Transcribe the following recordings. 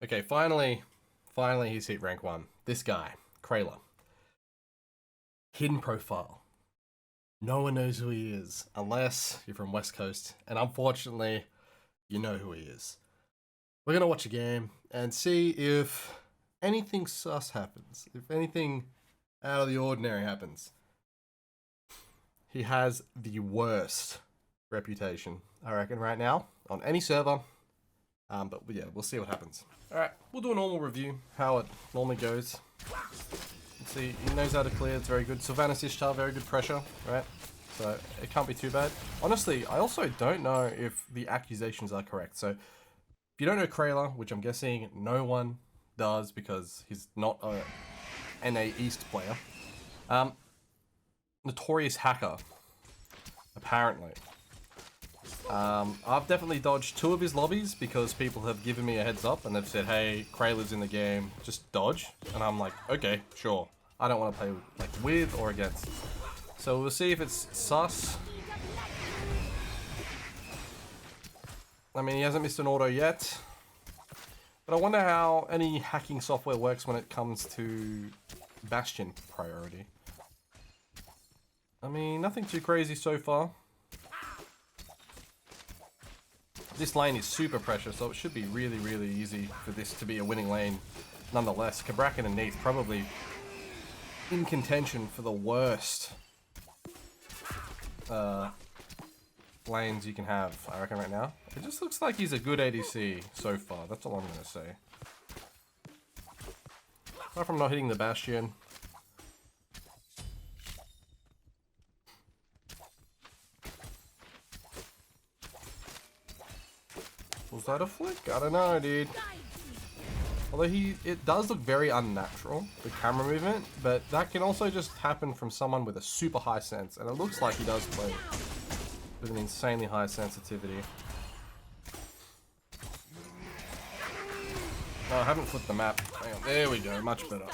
Okay, finally he's hit rank 1. This guy, Krayla. Hidden profile. No one knows who he is, unless you're from West Coast, and unfortunately, you know who he is. We're gonna watch a game and see if anything sus happens, if anything out of the ordinary happens. He has the worst reputation, I reckon, right now, on any server. But yeah, we'll see what happens. Alright, we'll do a normal review, how it normally goes. Let's see, he knows how to clear, it's very good. Sylvanas Ishtar, very good pressure, right? So it can't be too bad. Honestly, I also don't know if the accusations are correct. So if you don't know Krayla, which I'm guessing no one does because he's not a NA East player. Notorious hacker, apparently. I've definitely dodged 2 of his lobbies because people have given me a heads up and they've said, hey, Krayla's in the game, just dodge. And I'm like, okay, sure. I don't want to play with or against. So we'll see if it's sus. I mean, he hasn't missed an auto yet. But I wonder how any hacking software works when it comes to Bastion priority. I mean, nothing too crazy so far. This lane is super precious, so it should be really, really easy for this to be a winning lane. Nonetheless, Kabrakan and Neath probably in contention for the worst lanes you can have, I reckon, right now. It just looks like he's a good ADC so far. That's all I'm going to say. Apart from not hitting the Bastion. Was that a flick? I don't know, dude. Although it does look very unnatural, the camera movement, but that can also just happen from someone with a super high sense, and it looks like he does play with an insanely high sensitivity. No, I haven't flipped the map. Hang on, there we go, much better.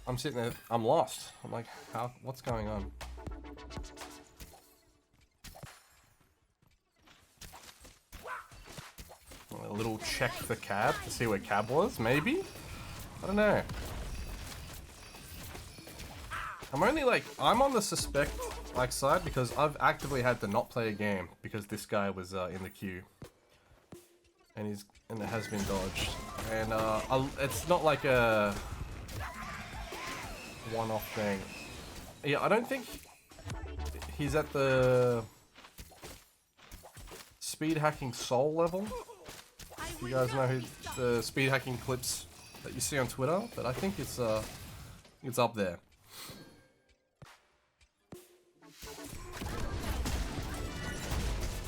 I'm sitting there, I'm lost. I'm like, what's going on? A little check for Cab to see where Cab was, maybe? I don't know. I'm on the suspect side because I've actively had to not play a game because this guy was in the queue. And it has been dodged. And it's not like a one-off thing. Yeah, I don't think he's at the speed hacking soul level. You guys know who the speed hacking clips that you see on Twitter, but I think it's up there.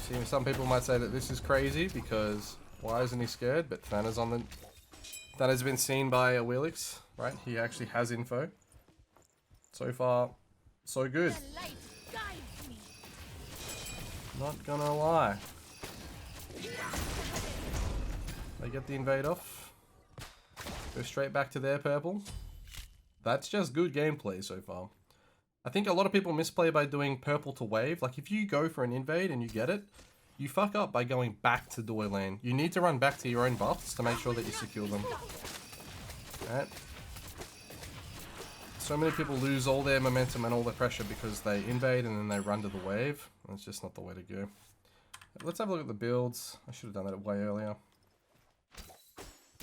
See, some people might say that this is crazy because why isn't he scared? But that has been seen by a Wheelix, right? He actually has info. So far, so good. Not gonna lie. They get the invade off. Go straight back to their purple. That's just good gameplay so far. I think a lot of people misplay by doing purple to wave. Like if you go for an invade and you get it, you fuck up by going back to Doi lane. You need to run back to your own buffs to make sure that you secure them. Alright. So many people lose all their momentum and all their pressure because they invade and then they run to the wave. That's just not the way to go. Let's have a look at the builds. I should have done that way earlier.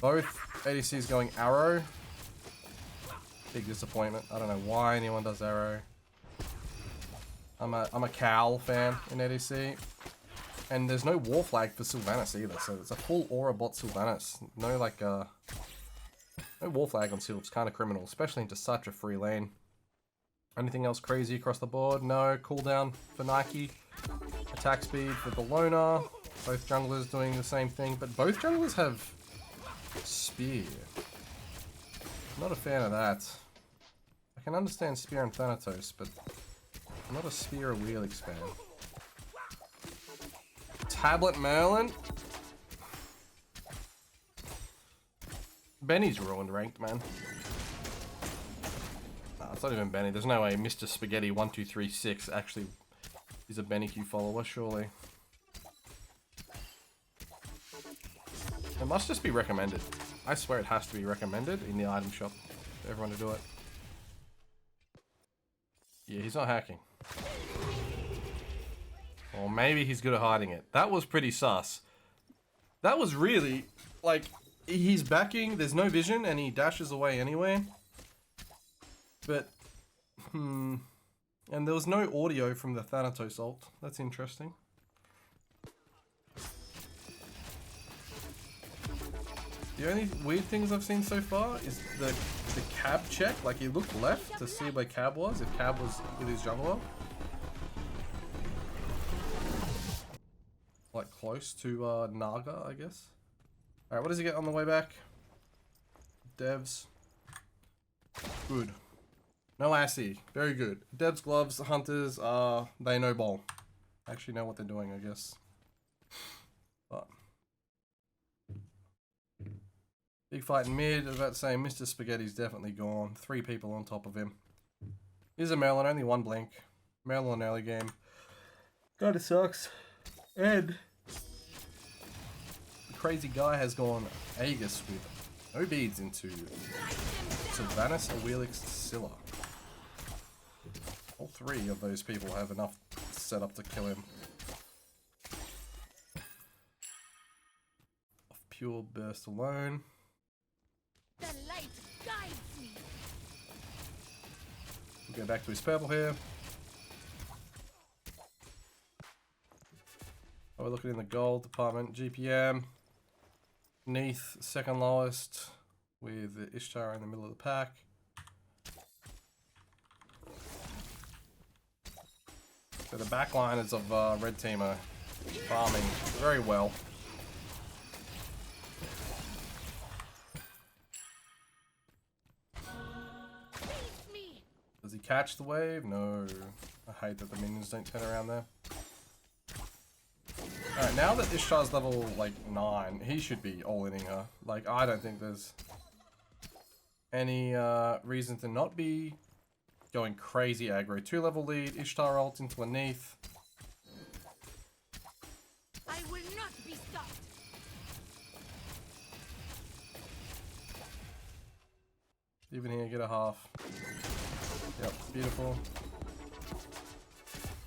Both ADCs going arrow. Big disappointment. I don't know why anyone does arrow. I'm a Cal fan in ADC. And there's no war flag for Sylvanas either, so it's a full aura bot Sylvanas. No no war flag on Sylv's kind of criminal, especially into such a free lane. Anything else crazy across the board? No. Cooldown for Nike. Attack speed for Bellona. Both junglers doing the same thing, but both junglers have Spear. Not a fan of that. I can understand Spear and Thanatos, but I'm not a Spear or Wheelix fan. Tablet Merlin? Benny's ruined ranked, man. Nah, it's not even Benny. There's no way Mr. Spaghetti 1236 actually is a Benny Q follower, surely. It must just be recommended. I swear it has to be recommended in the item shop for everyone to do it. Yeah, he's not hacking. Or maybe he's good at hiding it. That was pretty sus. That was really, like, he's backing, there's no vision, and he dashes away anyway. But, and there was no audio from the Thanatos ult. That's interesting. The only weird things I've seen so far is the cab check. Like, he looked left to see where cab was, if cab was with his jungler. Like, close to Naga, I guess. Alright, what does he get on the way back? Devs. Good. No assy. Very good. Devs, gloves, hunters, they know ball. Actually know what they're doing, I guess. But big fight in mid. I was about to say, Mr. Spaghetti's definitely gone. 3 people on top of him. Here's a Merlin, only 1 blink. Merlin early game. Kinda sucks. And the crazy guy has gone Aegis with no beads into Sylvanas, Awilix, Scylla. All 3 of those people have enough set up to kill him. Off pure burst alone. The light guides me. We'll go back to his purple here. Oh, we're looking in the gold department. GPM. Neath, second lowest, with Ishtar in the middle of the pack. So the backliners of Red Team are farming very well. Does he catch the wave? No. I hate that the minions don't turn around there. Alright, now that Ishtar's level, like, 9, he should be all-inning her. Like, I don't think there's any reason to not be going crazy aggro. 2-level lead, Ishtar ult into a Neath. I will not be stopped. Even here, get a half. Yep, beautiful.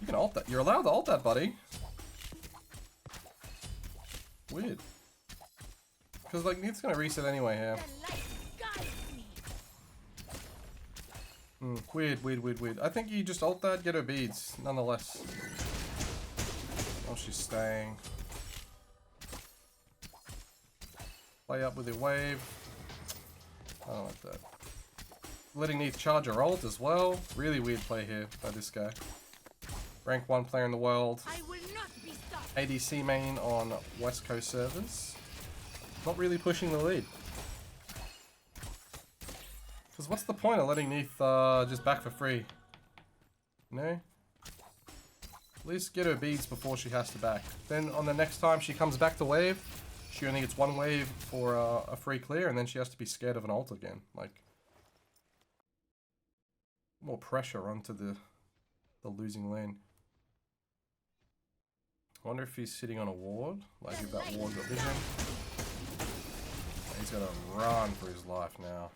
You can ult that. You're allowed to ult that, buddy. Weird. Because, like, it's gonna reset anyway here. Weird. I think you just ult that, get her beads, nonetheless. Oh, she's staying. Play up with your wave. I don't like that. Letting Neath charge her ult as well. Really weird play here by this guy. Rank 1 player in the world. I will not be stopped. ADC main on West Coast servers. Not really pushing the lead. Because what's the point of letting Neath just back for free? You know? At least get her beads before she has to back. Then on the next time she comes back to wave, she only gets 1 wave for a free clear, and then she has to be scared of an ult again. Like, more pressure onto the losing lane. I wonder if he's sitting on a ward. Like, if that ward got vision. He's gotta run for his life now.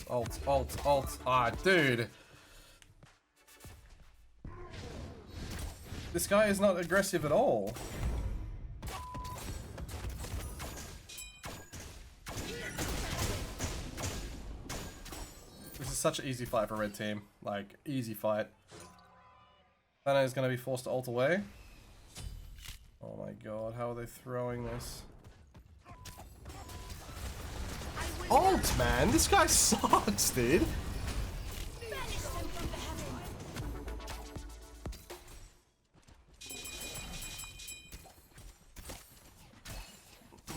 Alt. Ah, dude. This guy is not aggressive at all. This is such an easy fight for Red Team. Like, easy fight. Thana is going to be forced to ult away. Oh my god, how are they throwing this? Ult, man! This guy sucks, dude!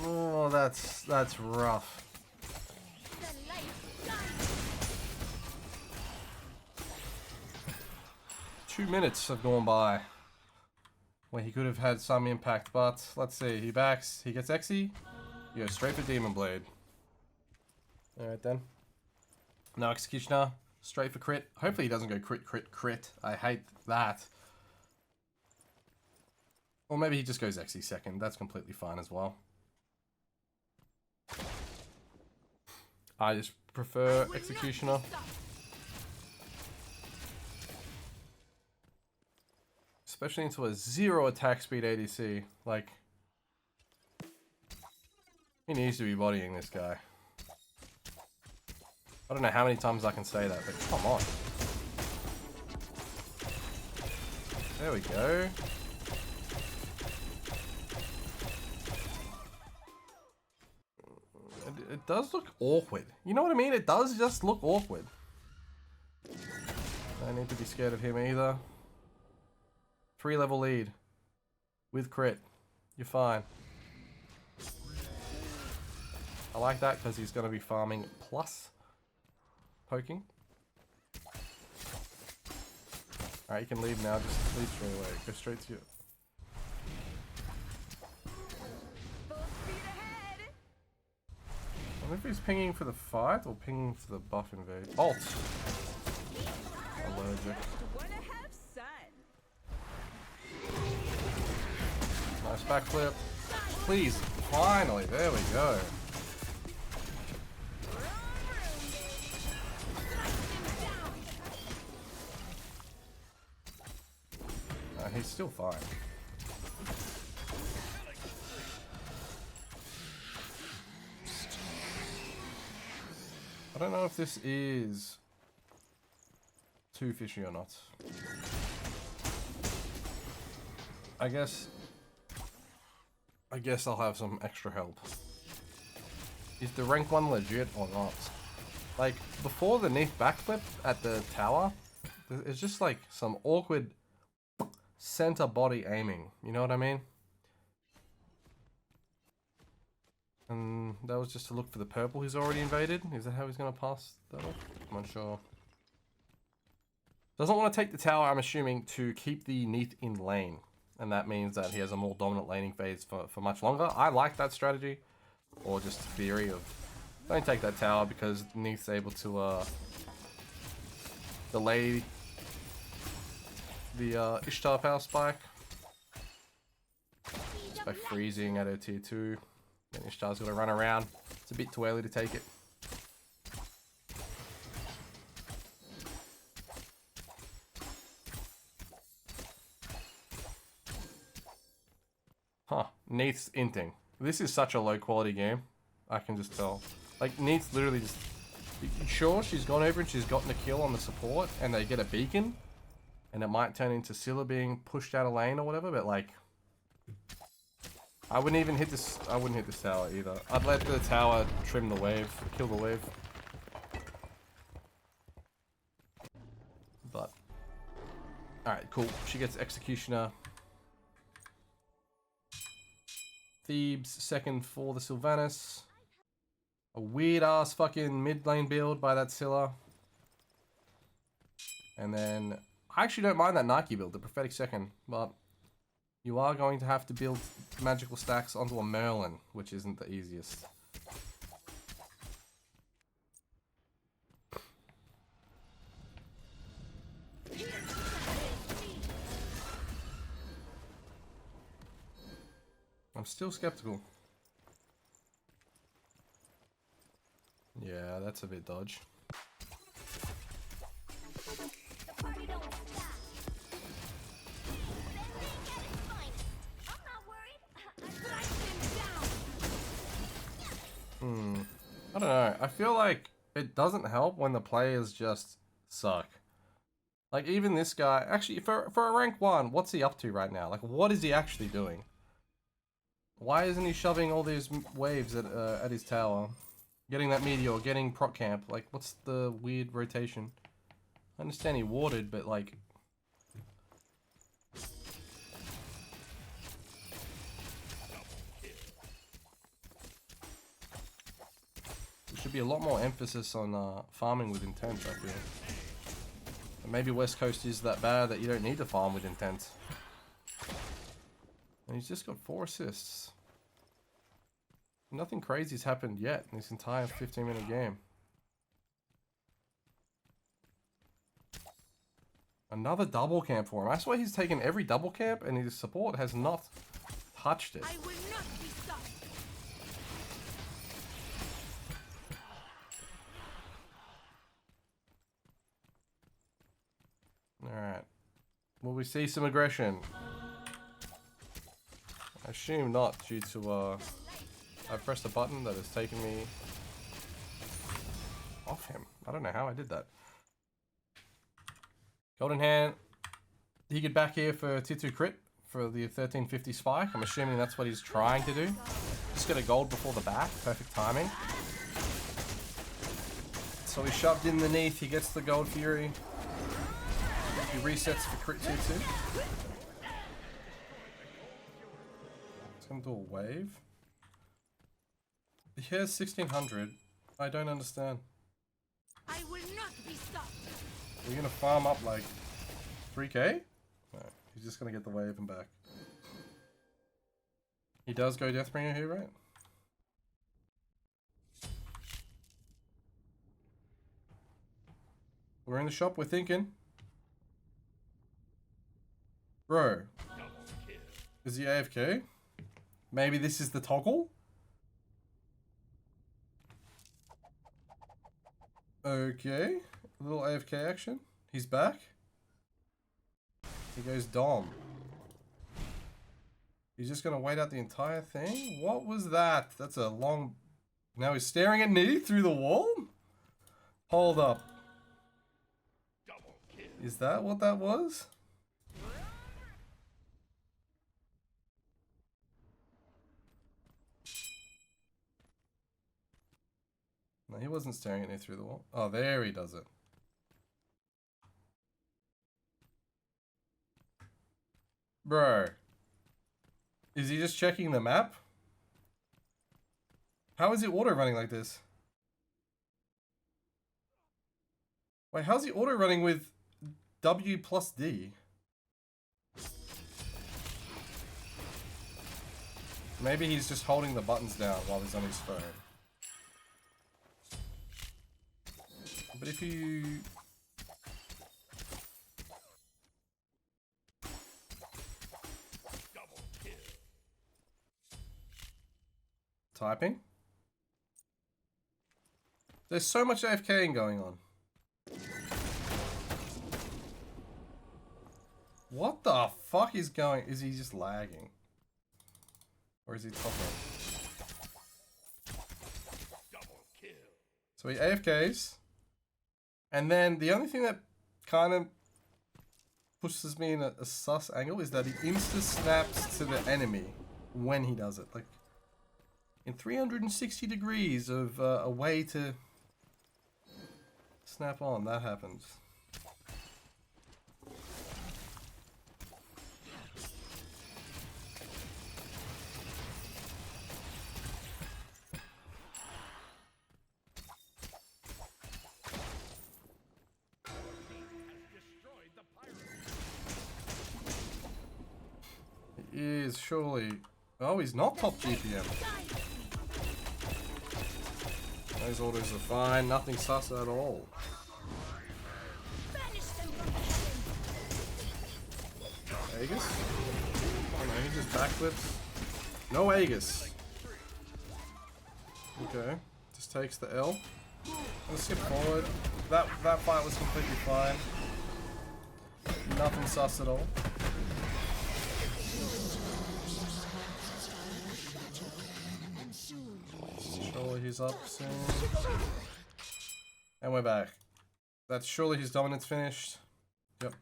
Oh, that's rough. 2 minutes have gone by where he could have had some impact, but let's see. He backs, he gets Xe, he goes straight for Demon Blade. Alright then. No Executioner, straight for crit. Hopefully he doesn't go crit. I hate that. Or maybe he just goes XE second. That's completely fine as well. I just prefer Executioner. Especially into a 0 attack speed ADC. Like, he needs to be bodying this guy. I don't know how many times I can say that, but come on. There we go. It does look awkward. You know what I mean? It does just look awkward. I need to be scared of him either. 3-level lead. With crit. You're fine. I like that because he's going to be farming plus poking. Alright, you can leave now. Just leave straight away. Go straight to you. I wonder if he's pinging for the fight or pinging for the buff invade. Alt! Allergic. Nice backflip. Please, finally, there we go. He's still fine. I don't know if this is too fishy or not. I guess I'll have some extra help. Is the rank 1 legit or not? Like, before the Neath backflip at the tower, it's just like some awkward center body aiming. You know what I mean? And that was just to look for the purple he's already invaded. Is that how he's going to pass that off? I'm unsure. Doesn't want to take the tower, I'm assuming, to keep the Neath in lane. And that means that he has a more dominant laning phase for much longer. I like that strategy. Or just theory of don't take that tower because Neath's able to delay the Ishtar power spike. Just by freezing at her tier 2. Then Ishtar's got to run around. It's a bit too early to take it. Huh. Neath's inting. This is such a low quality game. I can just tell. Like, Neath's literally just... Sure, she's gone over and she's gotten a kill on the support and they get a beacon. And it might turn into Scylla being pushed out of lane or whatever, but like... I wouldn't even hit this... I wouldn't hit this tower either. I'd let the tower trim the wave, kill the wave. But... Alright, cool. She gets Executioner. Thebes second for the Sylvanas. A weird ass fucking mid lane build by that Scylla. And then I actually don't mind that Nike build, the prophetic second, but you are going to have to build magical stacks onto a Merlin, which isn't the easiest. I'm still skeptical. Yeah, that's a bit dodge. I don't know. I feel like it doesn't help when the players just suck. Like, even this guy... Actually, for a rank 1, what's he up to right now? Like, what is he actually doing? Why isn't he shoving all these waves at his tower? Getting that meteor, getting proc camp. Like, what's the weird rotation? I understand he warded, but like... There should be a lot more emphasis on farming with intent, I feel. And maybe West Coast is that bad that you don't need to farm with intent. And he's just got 4 assists. Nothing crazy's happened yet in this entire 15-minute game. Another double camp for him. I swear he's taken every double camp and his support has not touched it. I will not be stopped. Alright. Will we see some aggression? I assume not, due to, I pressed a button that has taken me off him. I don't know how I did that. Golden Hand. He get back here for tier 2 crit for the 1350 spike. I'm assuming that's what he's trying to do. Just get a gold before the back. Perfect timing. So he shoved in the neath. He gets the gold fury. He resets for crit tier 2. It's gonna do a wave. He has 1600. I don't understand. I will not be stopped. We're gonna farm up like 3k? No, he's just gonna get the wave and back. He does go Deathbringer here, right? We're in the shop, we're thinking. Bro. Is he AFK? Maybe this is the toggle? Okay. A little AFK action. He's back. He goes Dom. He's just gonna wait out the entire thing? What was that? That's a long... Now he's staring at me through the wall? Hold up. Is that what that was? No, he wasn't staring at me through the wall. Oh, there he does it. Bro. Is he just checking the map? How is he auto running like this? Wait, how's he auto running with W plus D? Maybe he's just holding the buttons down while he's on his phone. But if you... Typing? There's so much AFKing going on. What the fuck is going... Is he just lagging? Or is he topping? So he AFKs. And then the only thing that kind of pushes me in a sus angle is that he insta-snaps to the enemy when he does it. Like, in 360 degrees of a way to snap on, that happens. He is surely... Oh, he's not top GPM. Those orders are fine, nothing sus at all. Aegis? Oh no, he just backflips. No Aegis. Okay, just takes the L. Let's skip forward. That fight was completely fine. Nothing sus at all. Surely he's up soon. And we're back. That's surely his dominance finished. Yep.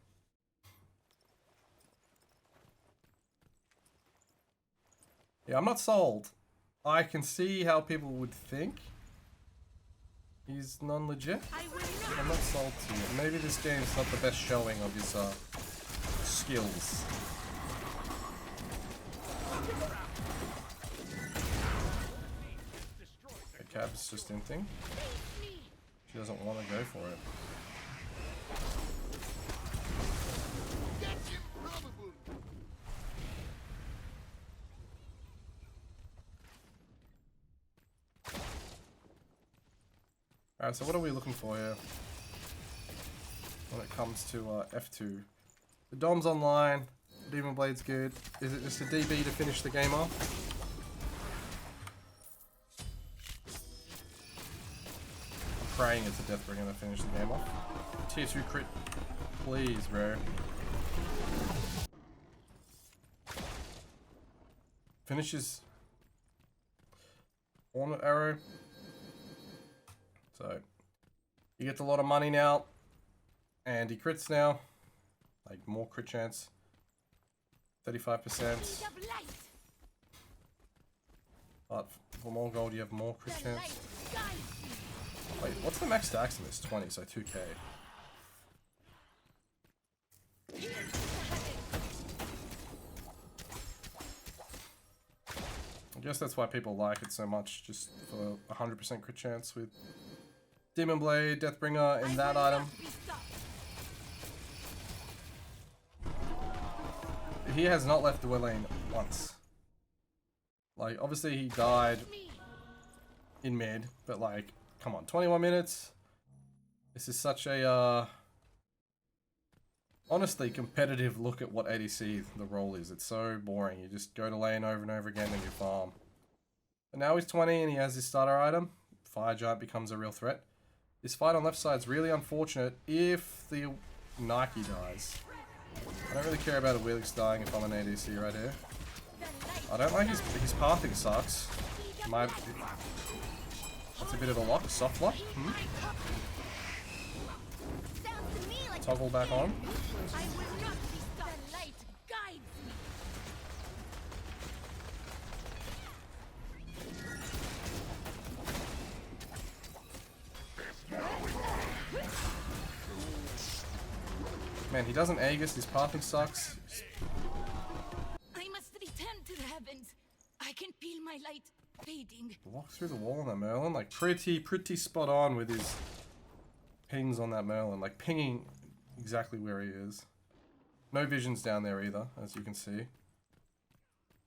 Yeah, I'm not sold. I can see how people would think he's non-legit. I'm not sold to it. Maybe this game's not the best showing of his skills. Cab's just inting. She doesn't want to go for it. Alright, so what are we looking for here? when it comes to F2. The Dom's online. Demon Blade's good. Is it just a DB to finish the game off? I'm praying it's a Deathbringer to finish the game off. Tier 2 crit. Please, bro. Finishes Hornet Arrow. So, he gets a lot of money now. And he crits now. Like, more crit chance. 35%. But for more gold, you have more crit chance. Wait, what's the max stacks in this? 20, so 2k. I guess that's why people like it so much, just for 100% crit chance with Demon Blade, Deathbringer, and that item. He has not left the wet lane once. Like, obviously he died in mid, but like, come on, 21 minutes. This is such a, honestly competitive look at what ADC the role is. It's so boring. You just go to lane over and over again and you farm. But now he's 20 and he has his starter item. Fire Giant becomes a real threat. This fight on left side is really unfortunate if the Nike dies. I don't really care about a Wheelix dying if I'm an ADC right here. I don't like his pathing sucks. That's a bit of a lock, soft lock. Toggle back on. Man, he doesn't Aegis, his pathing sucks. I must return to the heavens. I can feel my light fading. Walk through the wall on that Merlin, like pretty spot on with his pings on that Merlin, like pinging exactly where he is. No visions down there either, as you can see.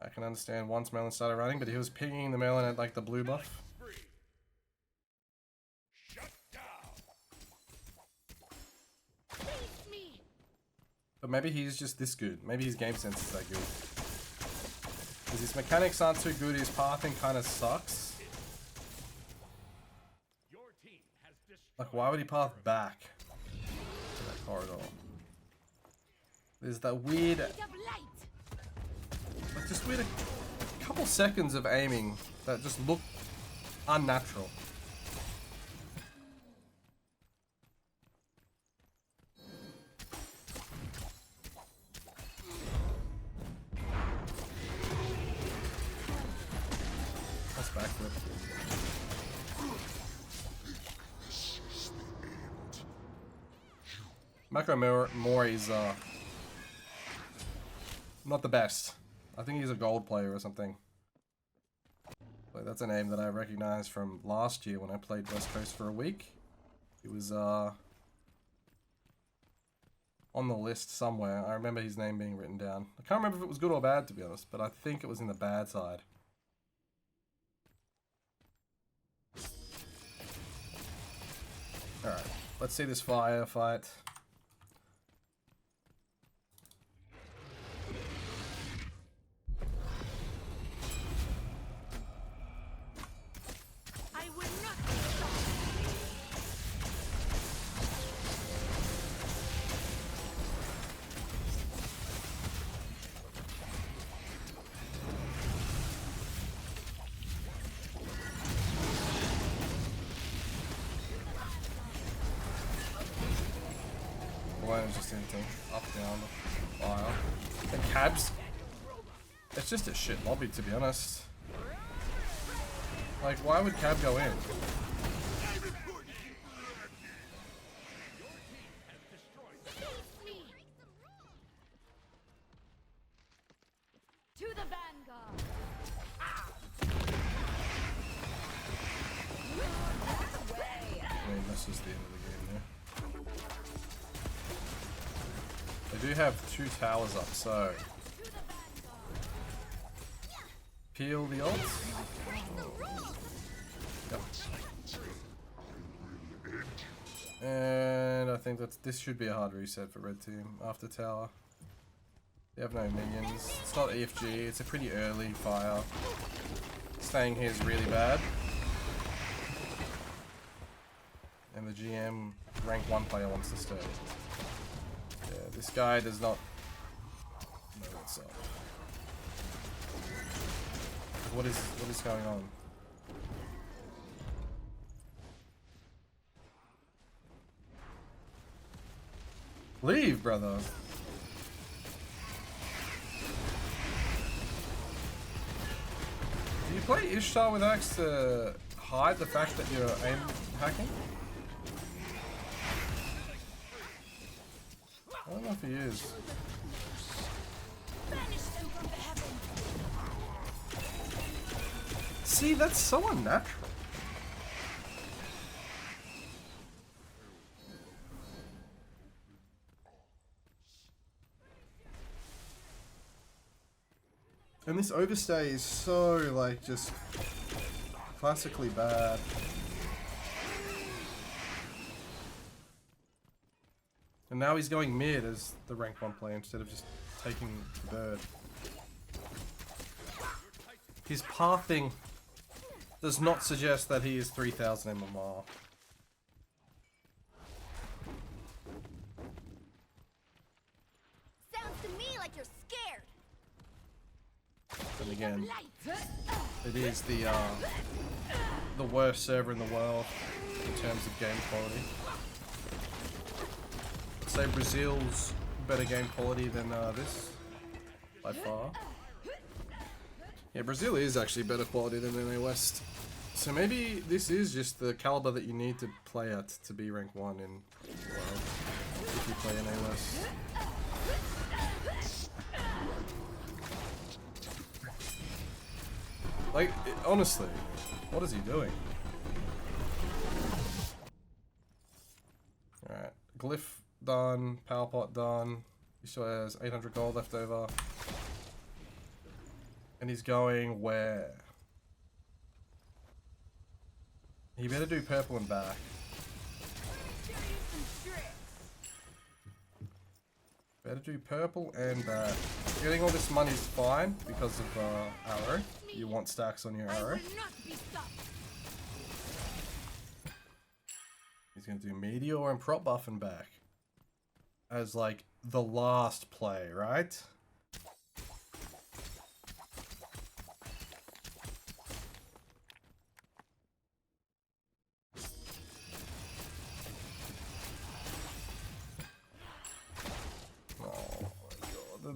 I can understand once Merlin started running, but he was pinging the Merlin at like the blue buff. But maybe he's just this good. Maybe his game sense is that good. Because his mechanics aren't too good, his pathing kind of sucks. Like, why would he path back to that corridor? There's that weird... Like, just weird a couple seconds of aiming that just look unnatural. Backflip. Macro Mori's not the best. I think he's a gold player or something. But that's a name that I recognize from last year when I played West Coast for a week. He was on the list somewhere. I remember his name being written down. I can't remember if it was good or bad, to be honest, but I think it was in the bad side. Alright, let's see this fire fight. I will not be stopped. It's just anything. Up, down, fire. And cabs. It's just a shit lobby, to be honest. Like, why would cab go in? To the vanguard. I mean, this is the end of the game there. They do have 2 towers up, so... Peel the ult. Yep. And I think that this should be a hard reset for red team after tower. They have no minions. It's not EFG, it's a pretty early fire. Staying here is really bad. And the GM rank 1 player wants to stay. Yeah, this guy does not know what's up. What is going on? Leave, brother. Do you play Ishtar with Axe to hide the fact that you're aim hacking? I don't know if he is. See, that's so unnatural. And this overstay is so, like, just classically bad. And now he's going mid as the rank 1 player instead of just taking the bird. His pathing does not suggest that he is 3000 MMR. Sounds to me like you're scared. And again, it is the worst server in the world in terms of game quality. I'd say Brazil's better game quality than this, by far. Yeah, Brazil is actually better quality than NA West. So maybe this is just the caliber that you need to play at to be rank 1 in the world, if you play NA West. Like, honestly, what is he doing? Alright, Glyph done, Power Pot done. He still has 800 gold left over. And he's going where? He better do purple and back. Better do purple and back. Getting all this money is fine because of arrow. You want stacks on your arrow. He's gonna do meteor and prop buff and back. As like the last play, right?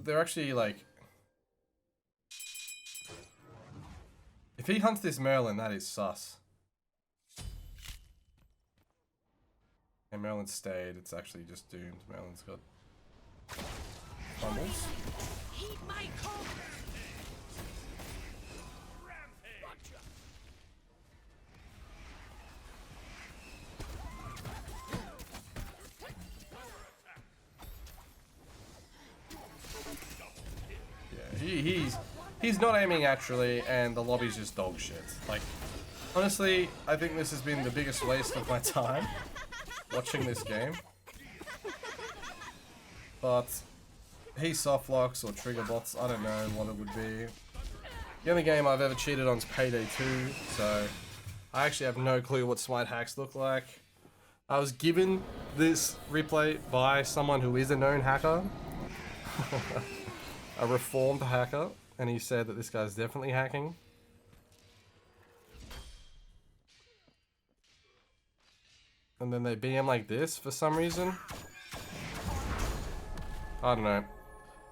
They're actually like, if he hunts this Merlin, that is sus. And Merlin stayed, it's actually just doomed. Merlin's got fumbles. He's not aiming naturally, and the lobby's just dog shit. Like, honestly, I think this has been the biggest waste of my time watching this game. But he soft locks or trigger bots, I don't know what it would be. The only game I've ever cheated on is Payday 2, so I actually have no clue what Smite hacks look like. I was given this replay by someone who is a known hacker. A reformed hacker. And he said that this guy's definitely hacking. And then they BM like this for some reason. I don't know.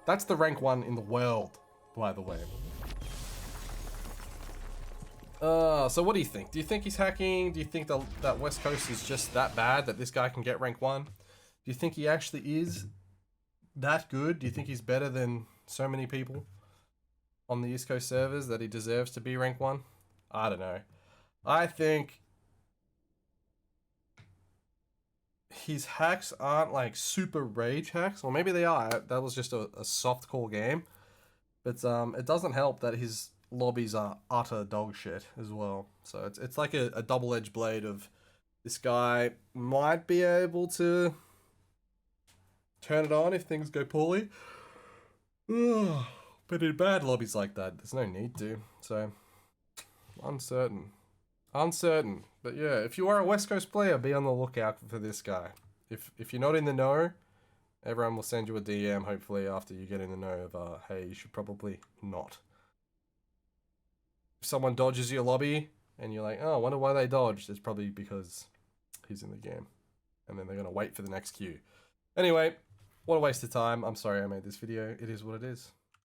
That's the rank 1 in the world, by the way. So what do you think? Do you think he's hacking? Do you think that West Coast is just that bad that this guy can get rank 1? Do you think he actually is that good? Do you think he's better than so many people on the East Coast servers that he deserves to be rank 1? I don't know. I think his hacks aren't like super rage hacks, or maybe they are. That was just a soft core game. But it doesn't help that his lobbies are utter dog shit as well. So it's like a double-edged blade of this guy might be able to turn it on if things go poorly. But in bad lobbies like that, there's no need to. So, uncertain. Uncertain. But yeah, if you are a West Coast player, be on the lookout for this guy. If you're not in the know, everyone will send you a DM, hopefully, after you get in the know of, hey, you should probably not. If someone dodges your lobby, and you're like, oh, I wonder why they dodged, it's probably because he's in the game. And then they're going to wait for the next queue. Anyway, what a waste of time. I'm sorry I made this video. It is what it is.